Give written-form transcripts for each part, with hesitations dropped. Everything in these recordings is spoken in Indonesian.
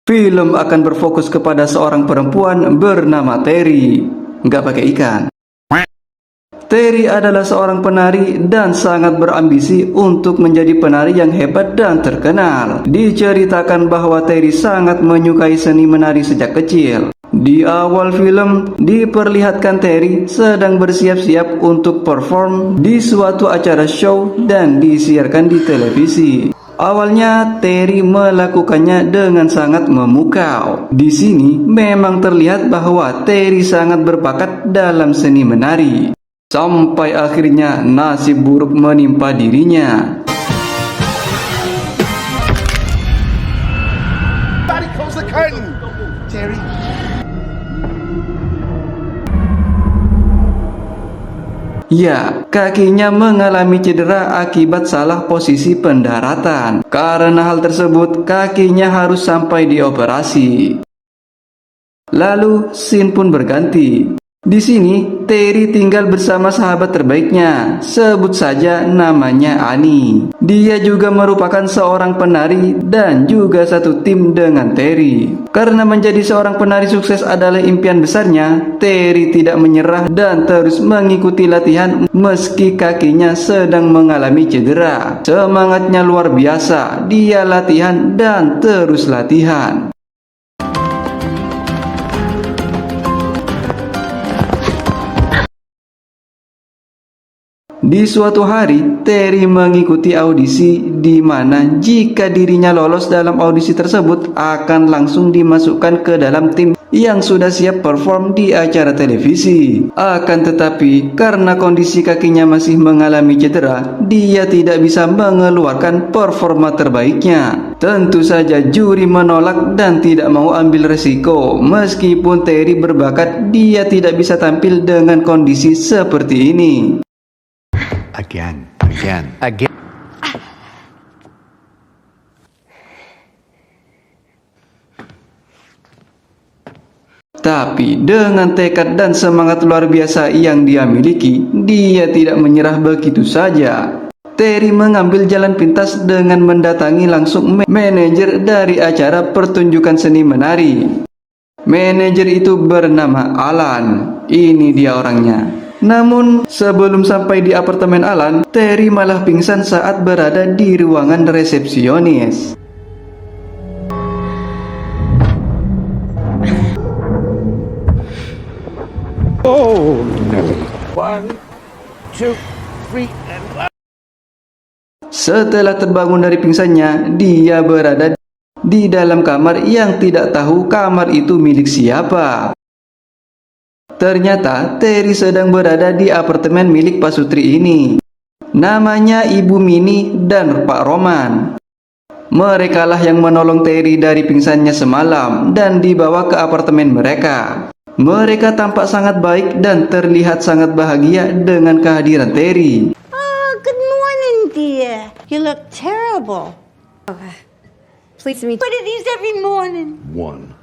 Film akan berfokus kepada seorang perempuan bernama Terry. Nggak pakai ikan. Terry adalah seorang penari dan sangat berambisi untuk menjadi penari yang hebat dan terkenal. Diceritakan bahwa Terry sangat menyukai seni menari sejak kecil. Di awal film, diperlihatkan Terry sedang bersiap-siap untuk perform di suatu acara show dan disiarkan di televisi. Awalnya Terry melakukannya dengan sangat memukau. Di sini memang terlihat bahwa Terry sangat berbakat dalam seni menari. Sampai akhirnya nasib buruk menimpa dirinya. Close the curtain, Terry. Ya, kakinya mengalami cedera akibat salah posisi pendaratan. Karena hal tersebut, kakinya harus sampai dioperasi. Lalu, scene pun berganti. Di sini, Terry tinggal bersama sahabat terbaiknya. Sebut saja namanya Annie. Dia juga merupakan seorang penari dan juga satu tim dengan Terry. Karena menjadi seorang penari sukses adalah impian besarnya, Terry tidak menyerah dan terus mengikuti latihan meski kakinya sedang mengalami cedera. Semangatnya luar biasa, dia latihan dan terus latihan. Di suatu hari, Terry mengikuti audisi di mana jika dirinya lolos dalam audisi tersebut akan langsung dimasukkan ke dalam tim yang sudah siap perform di acara televisi. Akan tetapi, karena kondisi kakinya masih mengalami cedera, dia tidak bisa mengeluarkan performa terbaiknya. Tentu saja juri menolak dan tidak mau ambil resiko. Meskipun Terry berbakat, dia tidak bisa tampil dengan kondisi seperti ini. Again. Tapi dengan tekad dan semangat luar biasa yang dia miliki, dia tidak menyerah begitu saja. Terry mengambil jalan pintas dengan mendatangi langsung manajer dari acara pertunjukan seni menari. Manajer itu bernama Alan. Ini dia orangnya. Namun, sebelum sampai di apartemen Alan, Terry malah pingsan saat berada di ruangan resepsionis. Oh, Nelly. 1, 2, 3, and... Setelah terbangun dari pingsannya, dia berada di dalam kamar yang tidak tahu kamar itu milik siapa. Ternyata Terry sedang berada di apartemen milik Pak Sutri ini. Namanya Ibu Mini dan Pak Roman. Merekalah yang menolong Terry dari pingsannya semalam dan dibawa ke apartemen mereka. Mereka tampak sangat baik dan terlihat sangat bahagia dengan kehadiran Terry. Oh, good morning, dear. You look terrible. Pleased to meet you. What it is every morning. 1.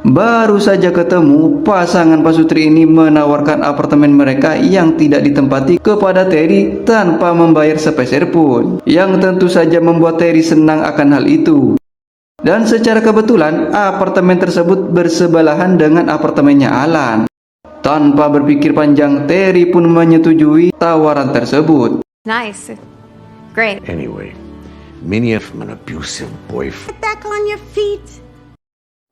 Baru saja ketemu, pasangan Pak Sutri ini menawarkan apartemen mereka yang tidak ditempati kepada Terry tanpa membayar sepeser pun, yang tentu saja membuat Terry senang akan hal itu. Dan secara kebetulan, apartemen tersebut bersebelahan dengan apartemennya Alan. Tanpa berpikir panjang, Terry pun menyetujui tawaran tersebut. Nice. Great. Anyway, Minnie from an abusive boyfriend. Get back on your feet.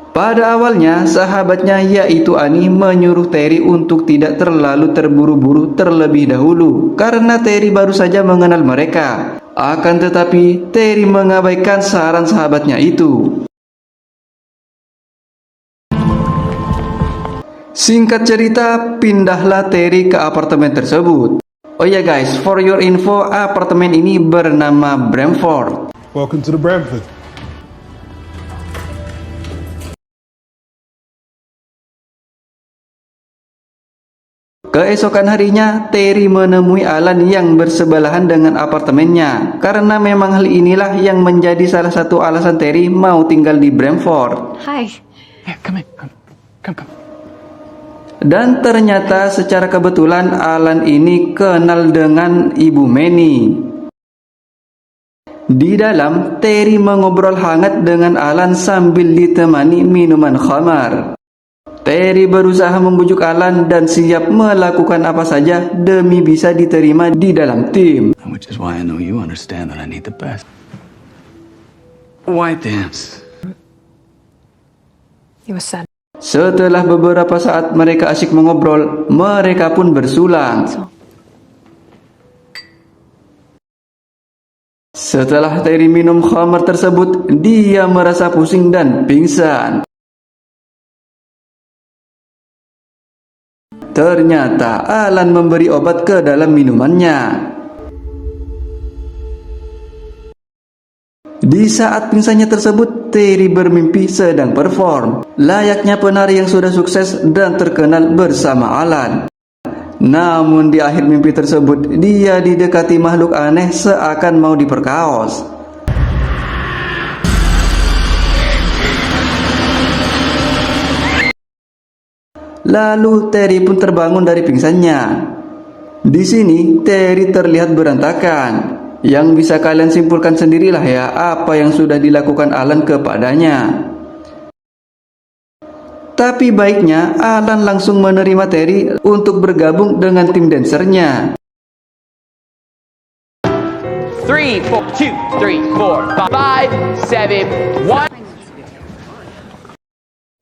Pada awalnya, sahabatnya yaitu Annie menyuruh Terry untuk tidak terlalu terburu-buru terlebih dahulu karena Terry baru saja mengenal mereka. Akan tetapi, Terry mengabaikan saran sahabatnya itu. Singkat cerita, pindahlah Terry ke apartemen tersebut. Oh ya guys, for your info, apartemen ini bernama Bramford. Welcome to the Bramford. Keesokan harinya, Terry menemui Alan yang bersebelahan dengan apartemennya. Karena memang hal inilah yang menjadi salah satu alasan Terry mau tinggal di Bramford. Hi. Yeah, come in. Come. Dan ternyata secara kebetulan Alan ini kenal dengan Ibu Manny. Di dalam, Terry mengobrol hangat dengan Alan sambil ditemani minuman khamar. Terry berusaha membujuk Alan dan siap melakukan apa saja demi bisa diterima di dalam tim. Which is why I know you understand that I need the best. Why dance? It was sad. Setelah beberapa saat mereka asyik mengobrol, mereka pun bersulang. Setelah Terry minum khamar tersebut, dia merasa pusing dan pingsan. Ternyata Alan memberi obat ke dalam minumannya. Di saat pingsannya tersebut, Terry bermimpi sedang perform, layaknya penari yang sudah sukses dan terkenal bersama Alan. Namun di akhir mimpi tersebut, dia didekati makhluk aneh seakan mau diperkaos. Lalu Terry pun terbangun dari pingsannya. Di sini Terry terlihat berantakan. Yang bisa kalian simpulkan sendirilah ya apa yang sudah dilakukan Alan kepadanya. Tapi baiknya Alan langsung menerima Terry untuk bergabung dengan tim dancernya. 3, 4, 2, 3, 4, 5, 7, 1.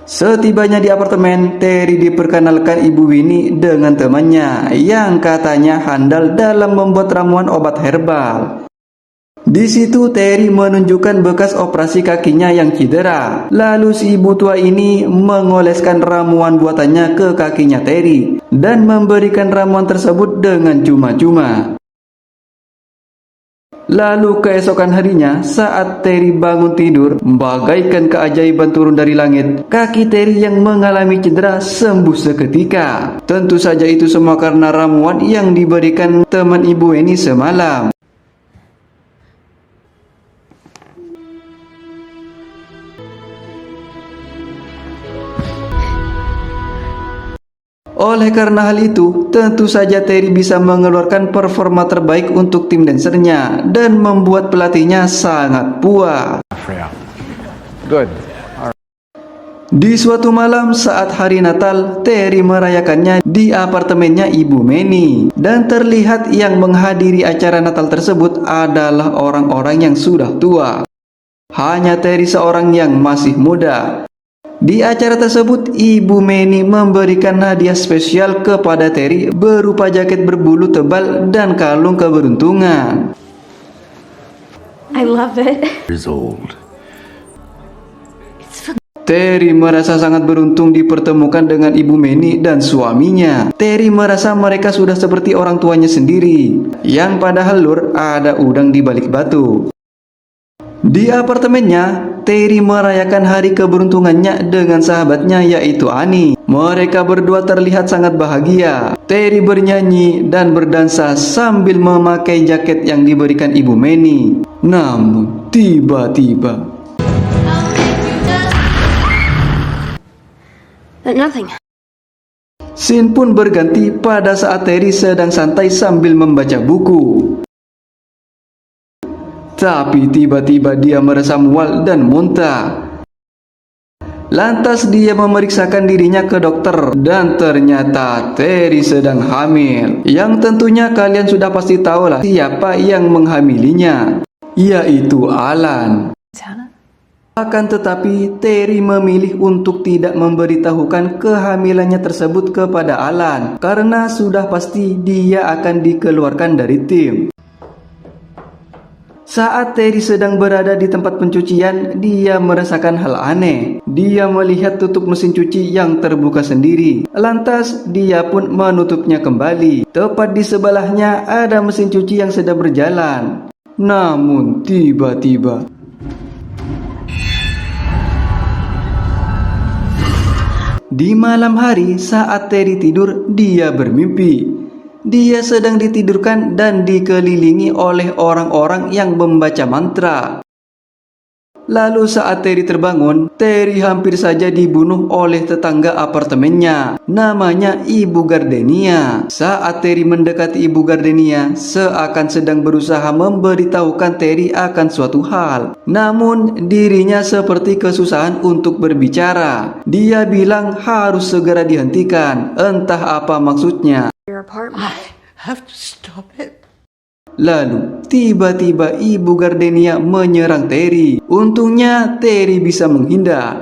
Setibanya di apartemen, Terry diperkenalkan Ibu Winnie dengan temannya yang katanya handal dalam membuat ramuan obat herbal. Di situ Terry menunjukkan bekas operasi kakinya yang cedera. Lalu si ibu tua ini mengoleskan ramuan buatannya ke kakinya Terry dan memberikan ramuan tersebut dengan cuma-cuma. Lalu keesokan harinya saat Terry bangun tidur, bagaikan keajaiban turun dari langit. Kaki Terry yang mengalami cedera sembuh seketika. Tentu saja itu semua karena ramuan yang diberikan teman Ibu Winnie semalam. Oleh karena hal itu, tentu saja Terry bisa mengeluarkan performa terbaik untuk tim dancernya dan membuat pelatihnya sangat puas. Good. Di suatu malam saat hari Natal, Terry merayakannya di apartemennya Ibu Manny. Dan terlihat yang menghadiri acara Natal tersebut adalah orang-orang yang sudah tua. Hanya Terry seorang yang masih muda. Di acara tersebut, Ibu Manny memberikan hadiah spesial kepada Terry berupa jaket berbulu tebal dan kalung keberuntungan. I love it. Years old. Terry merasa sangat beruntung dipertemukan dengan Ibu Manny dan suaminya. Terry merasa mereka sudah seperti orang tuanya sendiri, yang padahal lur ada udang di balik batu. Di apartemennya, Terry merayakan hari keberuntungannya dengan sahabatnya yaitu Annie. Mereka berdua terlihat sangat bahagia. Terry bernyanyi dan berdansa sambil memakai jaket yang diberikan Ibu Manny. Namun tiba-tiba Nothing. scene pun berganti pada saat Terry sedang santai sambil membaca buku. Tapi tiba-tiba dia merasa mual dan muntah. Lantas dia memeriksakan dirinya ke dokter dan ternyata Terry sedang hamil. Yang tentunya kalian sudah pasti tahu lah siapa yang menghamilinya, yaitu Alan. Akan tetapi Terry memilih untuk tidak memberitahukan kehamilannya tersebut kepada Alan karena sudah pasti dia akan dikeluarkan dari tim. Saat Terry sedang berada di tempat pencucian, dia merasakan hal aneh. Dia melihat tutup mesin cuci yang terbuka sendiri. Lantas dia pun menutupnya kembali. Tepat di sebelahnya ada mesin cuci yang sedang berjalan. Namun tiba-tiba di malam hari saat Terry tidur, dia bermimpi. Dia sedang ditidurkan dan dikelilingi oleh orang-orang yang membaca mantra. Lalu saat Terry terbangun, Terry hampir saja dibunuh oleh tetangga apartemennya. Namanya Ibu Gardenia. Saat Terry mendekati Ibu Gardenia, seakan sedang berusaha memberitahukan Terry akan suatu hal. Namun dirinya seperti kesusahan untuk berbicara. Dia bilang harus segera dihentikan. Entah apa maksudnya. Your apartment. Have to stop it. Lalu, tiba-tiba Ibu Gardenia menyerang Terry. Untungnya Terry bisa menghindar.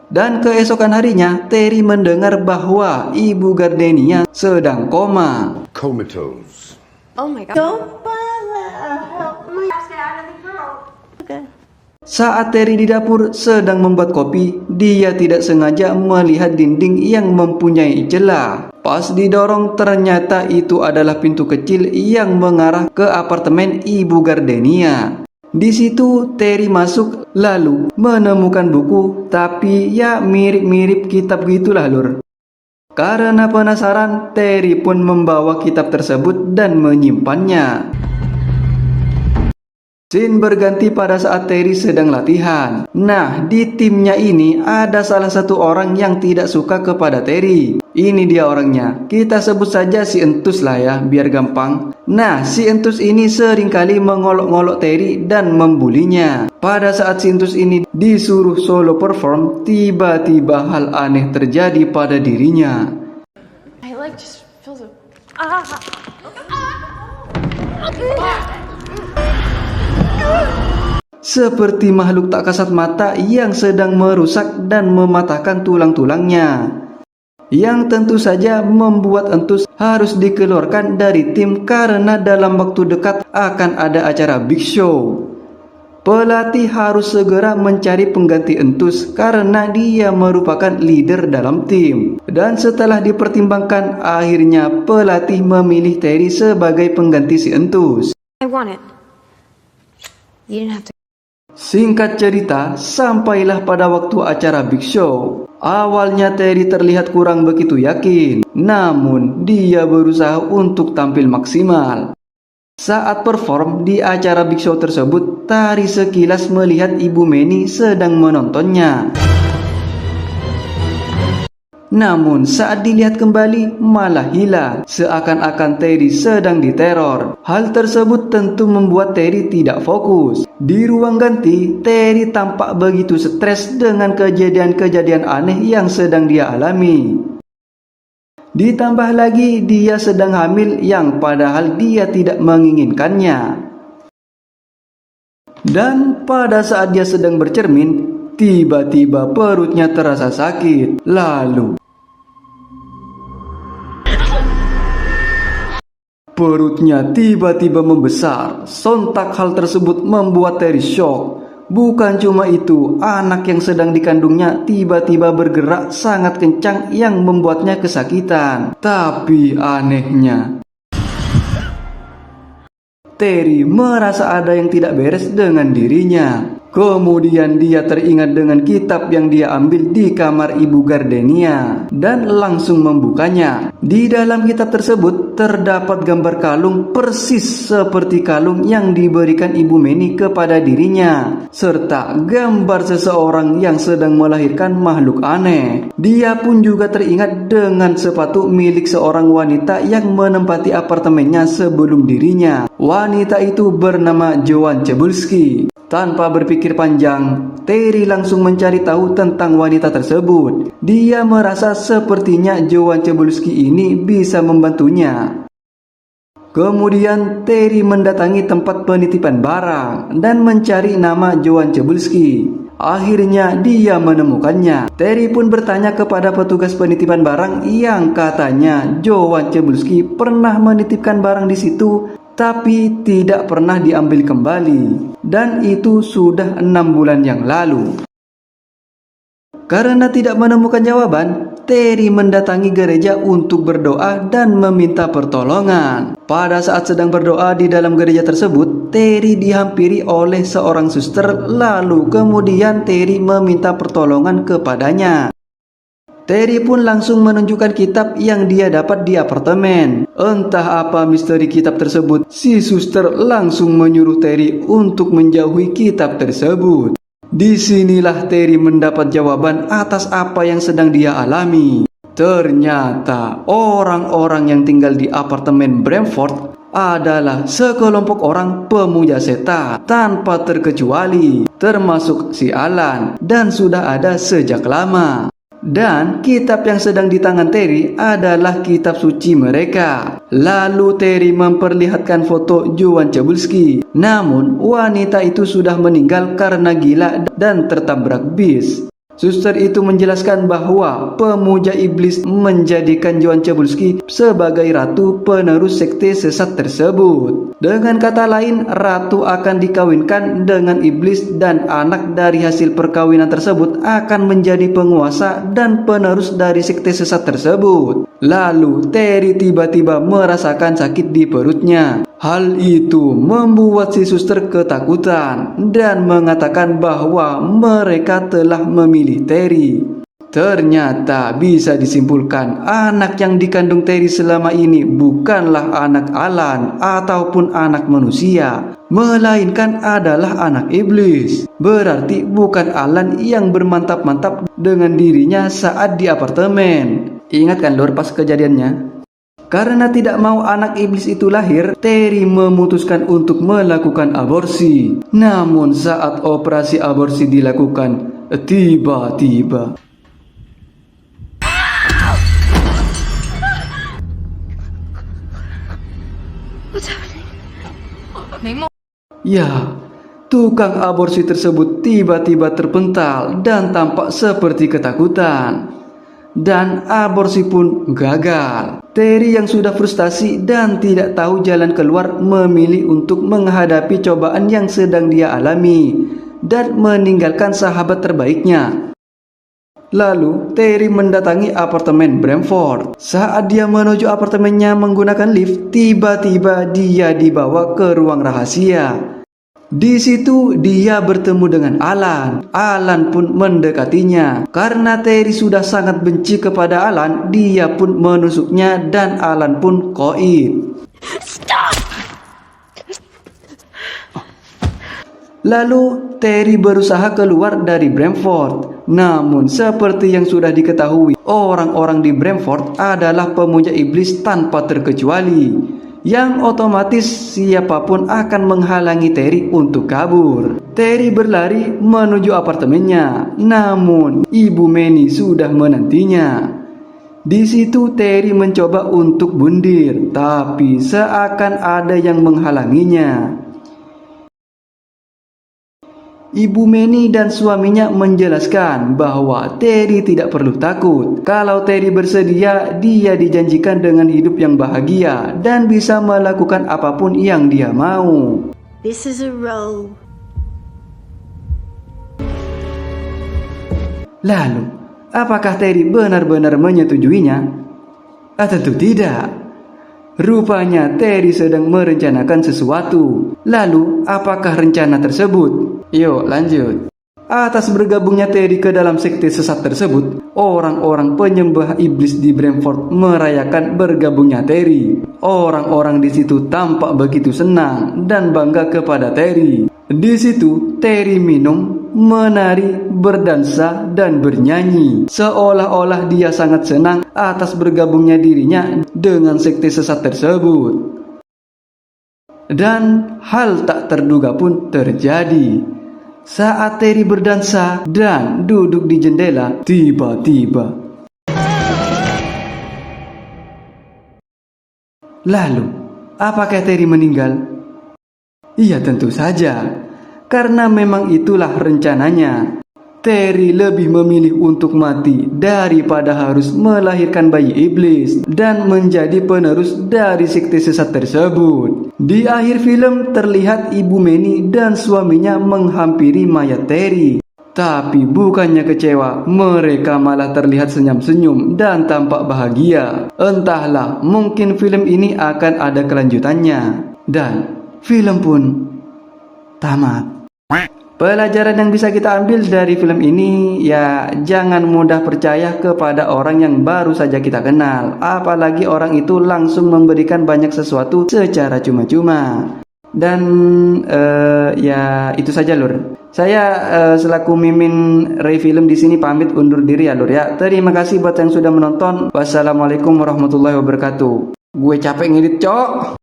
Dan keesokan harinya, Terry mendengar bahwa Ibu Gardenia sedang koma. Comatose. Oh my god. Don't bother. Help me. Saat Terry di dapur sedang membuat kopi, dia tidak sengaja melihat dinding yang mempunyai celah. Pas didorong, ternyata itu adalah pintu kecil yang mengarah ke apartemen Ibu Gardenia. Di situ Terry masuk lalu menemukan buku, tapi ya mirip-mirip kitab gitulah lur. Karena penasaran, Terry pun membawa kitab tersebut dan menyimpannya. Scene berganti pada saat Terry sedang latihan. Nah, di timnya ini ada salah satu orang yang tidak suka kepada Terry. Ini dia orangnya. Kita sebut saja si Entus lah ya, biar gampang. Nah, si Entus ini seringkali mengolok-ngolok Terry dan membulinya. Pada saat si Entus ini disuruh solo perform, tiba-tiba hal aneh terjadi pada dirinya. I like just feels a Seperti makhluk tak kasat mata yang sedang merusak dan mematahkan tulang-tulangnya, yang tentu saja membuat Entus harus dikeluarkan dari tim karena dalam waktu dekat akan ada acara Big Show. Pelatih harus segera mencari pengganti Entus karena dia merupakan leader dalam tim. Dan setelah dipertimbangkan, akhirnya pelatih memilih Terry sebagai pengganti si Entus. I want it. You didn't have to. Singkat cerita, sampailah pada waktu acara Big Show. Awalnya Terry terlihat kurang begitu yakin, namun dia berusaha untuk tampil maksimal. Saat perform di acara Big Show tersebut, Terry sekilas melihat Ibu Manny sedang menontonnya. Namun saat dilihat kembali malah hilang, seakan-akan Terry sedang diteror. Hal tersebut tentu membuat Terry tidak fokus. Di ruang ganti, Terry tampak begitu stres dengan kejadian-kejadian aneh yang sedang dia alami. Ditambah lagi dia sedang hamil yang padahal dia tidak menginginkannya. Dan pada saat dia sedang bercermin, tiba-tiba perutnya terasa sakit. Lalu perutnya tiba-tiba membesar. Sontak hal tersebut membuat Terry shock. Bukan cuma itu, anak yang sedang dikandungnya tiba-tiba bergerak sangat kencang yang membuatnya kesakitan. Tapi anehnya, Terry merasa ada yang tidak beres dengan dirinya. Kemudian dia teringat dengan kitab yang dia ambil di kamar Ibu Gardenia dan langsung membukanya. Di dalam kitab tersebut terdapat gambar kalung persis seperti kalung yang diberikan Ibu Manny kepada dirinya, serta gambar seseorang yang sedang melahirkan makhluk aneh. Dia pun juga teringat dengan sepatu milik seorang wanita yang menempati apartemennya sebelum dirinya. Wanita itu bernama Joanne Cebulski. Tanpa berpikir panjang, Terry langsung mencari tahu tentang wanita tersebut. Dia merasa sepertinya Joanne Cebulski ini bisa membantunya. Kemudian Terry mendatangi tempat penitipan barang dan mencari nama Joanne Cebulski. Akhirnya dia menemukannya. Terry pun bertanya kepada petugas penitipan barang yang katanya Joanne Cebulski pernah menitipkan barang di situ, tapi tidak pernah diambil kembali, dan itu sudah 6 bulan yang lalu. Karena tidak menemukan jawaban, Terry mendatangi gereja untuk berdoa dan meminta pertolongan. Pada saat sedang berdoa di dalam gereja tersebut, Terry dihampiri oleh seorang suster, lalu kemudian Terry meminta pertolongan kepadanya. Terry pun langsung menunjukkan kitab yang dia dapat di apartemen. Entah apa misteri kitab tersebut, si suster langsung menyuruh Terry untuk menjauhi kitab tersebut. Disinilah Terry mendapat jawaban atas apa yang sedang dia alami. Ternyata orang-orang yang tinggal di apartemen Bramford adalah sekelompok orang pemuja setan tanpa terkecuali, termasuk si Alan, dan sudah ada sejak lama. Dan kitab yang sedang di tangan Terry adalah kitab suci mereka. Lalu Terry memperlihatkan foto Joan Cebulski. Namun wanita itu sudah meninggal karena gila dan tertabrak bis. Suster itu menjelaskan bahwa pemuja iblis menjadikan Joan Cebulski sebagai ratu penerus sekte sesat tersebut. Dengan kata lain, ratu akan dikawinkan dengan iblis dan anak dari hasil perkawinan tersebut akan menjadi penguasa dan penerus dari sekte sesat tersebut. Lalu Terry tiba-tiba merasakan sakit di perutnya. Hal itu membuat si suster ketakutan dan mengatakan bahwa mereka telah memilih Terry. Ternyata bisa disimpulkan anak yang dikandung Terry selama ini bukanlah anak Alan ataupun anak manusia, melainkan adalah anak iblis. Berarti bukan Alan yang bermantap-mantap dengan dirinya saat di apartemen. Ingat kan Lur pas kejadiannya? Karena tidak mau anak iblis itu lahir, Terry memutuskan untuk melakukan aborsi. Namun saat operasi aborsi dilakukan, tiba-tiba ya, tukang aborsi tersebut tiba-tiba terpental dan tampak seperti ketakutan. Dan aborsi pun gagal. Terry yang sudah frustasi dan tidak tahu jalan keluar memilih untuk menghadapi cobaan yang sedang dia alami dan meninggalkan sahabat terbaiknya. Lalu Terry mendatangi apartemen Bramford. Saat dia menuju apartemennya menggunakan lift, tiba-tiba dia dibawa ke ruang rahasia. Di situ dia bertemu dengan Alan. Alan pun mendekatinya. Karena Terry sudah sangat benci kepada Alan, dia pun menusuknya dan Alan pun koid. Lalu Terry berusaha keluar dari Bramford. Namun seperti yang sudah diketahui, orang-orang di Bramford adalah pemuja iblis tanpa terkecuali, yang otomatis siapapun akan menghalangi Terry untuk kabur. Terry berlari menuju apartemennya, namun Ibu Manny sudah menantinya. Di situ Terry mencoba untuk bundir, tapi seakan ada yang menghalanginya. Ibu Manny dan suaminya menjelaskan bahwa Terry tidak perlu takut. Kalau Terry bersedia, dia dijanjikan dengan hidup yang bahagia dan bisa melakukan apapun yang dia mau. This is a robe. Lalu, apakah Terry benar-benar menyetujuinya? Tentu tidak. Rupanya Terry sedang merencanakan sesuatu. Lalu, apakah rencana tersebut? Yuk lanjut. Atas bergabungnya Terry ke dalam sekte sesat tersebut, orang-orang penyembah iblis di Bramford merayakan bergabungnya Terry. Orang-orang di situ tampak begitu senang dan bangga kepada Terry. Di situ Terry minum, menari, berdansa, dan bernyanyi. Seolah-olah dia sangat senang atas bergabungnya dirinya dengan sekte sesat tersebut. Dan hal tak terduga pun terjadi. Saat Terry berdansa dan duduk di jendela, tiba-tiba. Lalu, apakah Terry meninggal? Iya, tentu saja. Karena memang itulah rencananya. Terry lebih memilih untuk mati daripada harus melahirkan bayi iblis dan menjadi penerus dari sekte sesat tersebut. Di akhir film terlihat Ibu Manny dan suaminya menghampiri mayat Terry. Tapi bukannya kecewa, mereka malah terlihat senyum-senyum dan tampak bahagia. Entahlah, mungkin film ini akan ada kelanjutannya. Dan film pun tamat. Pelajaran yang bisa kita ambil dari film ini, ya jangan mudah percaya kepada orang yang baru saja kita kenal. Apalagi orang itu langsung memberikan banyak sesuatu secara cuma-cuma. Dan ya itu saja lur. Saya selaku Mimin Ray Film di sini pamit undur diri ya lur ya. Terima kasih buat yang sudah menonton. Wassalamualaikum warahmatullahi wabarakatuh. Gue capek ngedit cok.